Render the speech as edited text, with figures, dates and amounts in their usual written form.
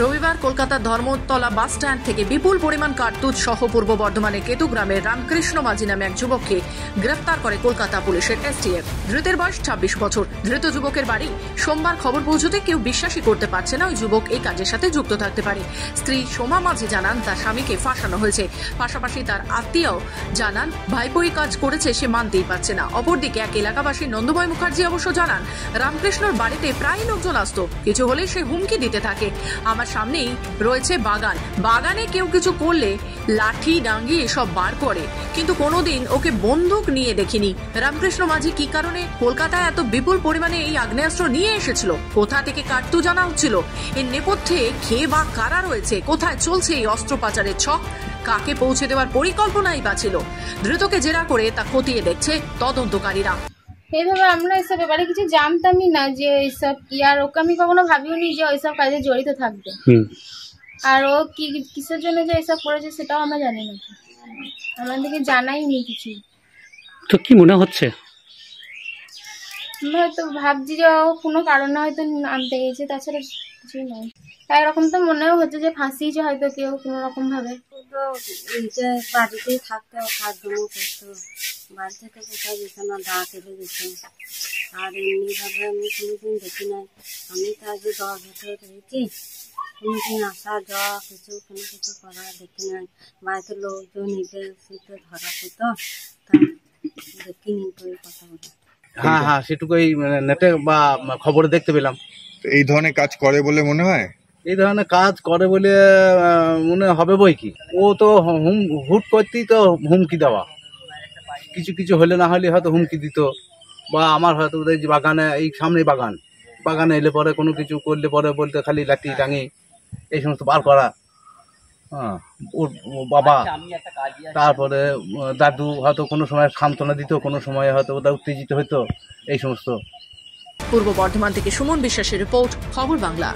রবিবার কলকাতার Dharmatala bus stand থেকে বিপুল পরিমাণ কার্তুজ সহ পূর্ব বর্ধমানের কেতুগ্রামের রামকৃষ্ণ মাঝি নামে এক যুবককে গ্রেফতার করে কলকাতা পুলিশের এসটিএফ। ধৃতের বয়স 26 বছর। ধৃত যুবকের বাড়ি। সোমবার খবর পৌঁছতে কেউ বিশ্বাসই করতে পারছে না ওই যুবক এই কাজের সাথে যুক্ত থাকতে পারে। স্ত্রী সোমা মাঝি জানান তার স্বামীকে ফাঁসানো হয়েছে। পাশাপাশি তার আত্মীয় জানান ভাইপো এই কাজ করেছে সে মানতেই পারছে না। অপরদিকে এক এলাকাবাসী নন্দময় মুখার্জি অবশ্য জানান রামকৃষ্ণর বাড়িতে প্রায় লোকজন আসতো, কিছু হলে সে হুমকি দিতে থাকে। আমার সামনেই রয়েছে বাগান, বাগানে কেউ কিছু করলে লাঠি ডাঙ্গি এসব বার করে, কিন্তু কোনোদিন ওকে বন্দুক নিয়ে দেখিনি। রামকৃষ্ণ মাঝি কি কারণে কলকাতায় এত বিপুল পরিমাণে এই আগ্নেয়াস্ত্র নিয়ে এসেছিল, কোথা থেকে কার্তুজ আনা হচ্ছিল, এর নেপথ্যে কে বা কারা রয়েছে, কোথায় চলছে এই অস্ত্র পাচারের ছক, কাকে পৌঁছে দেওয়ার পরিকল্পনাই বা ছিল, ধৃতকে জেরা করে তা খতিয়ে দেখছে তদন্তকারীরা। এইভাবে আমরা এসব ব্যাপারে কিছু জানতামই না যে এইসব কি, আর ওকে আমি কখনো ভাবিওনি যে ওইসব কাজে জড়িত থাকবে। আর ও কি কিসের জন্য যে এইসব করেছে সেটাও আমরা জানি না, আমাদেরকে জানাইনি কিছু। তো কি মনে হচ্ছে? হয়তো ভাবছি যে ও কোনো কারণে হয়তো আনতে গেছে, তাছাড়া কিছুই নয়। একরকম তো মনেও হচ্ছে যে ফাঁসিয়েছে হয়তো কেউ কোনো রকম ভাবে। তো বাড়িতেই থাকতো, কাজকর্ম করতো, বাড়ি থেকে কোথাও যেত না, দা ফেলে যেত। আর এমনিভাবে আমি কোনোদিন দেখি নাই। আমি তো আজ 10 বছর রয়েছি, কোনোদিন আসা যাওয়া কোনো কিছু করা দেখি নাই। বাড়িতে লোকজন নিজে সেটা ধরা পড়তো, তা দেখিনি তো এই কথা বলে। হ্যাঁ সেটুকুই নেটে বা খবরে দেখতে পেলাম। এই ধরনের কাজ করে বলে মনে হয়? এই ধরনের কাজ করে বলে মনে হবে বই কি। ও তো হুট করতেই তো হুমকি দেওয়া, কিছু হলে না হলে হয়তো হুমকি দিত, বা আমার হয়তো বাগানে, এই সামনে বাগানে এলে পরে কোনো কিছু করলে পরে বলতে খালি লাঠি টাঙি এই সমস্ত বার করা। ওর বাবা, তারপরে দাদু হয়তো কোনো সময় সান্ত্বনা দিত, কোনো সময় হয়তো ওটা উত্তেজিত হতো, এই সমস্ত। পূর্ব বর্ধমান থেকে সুমন বিশ্বাসের রিপোর্ট, খবর বাংলা।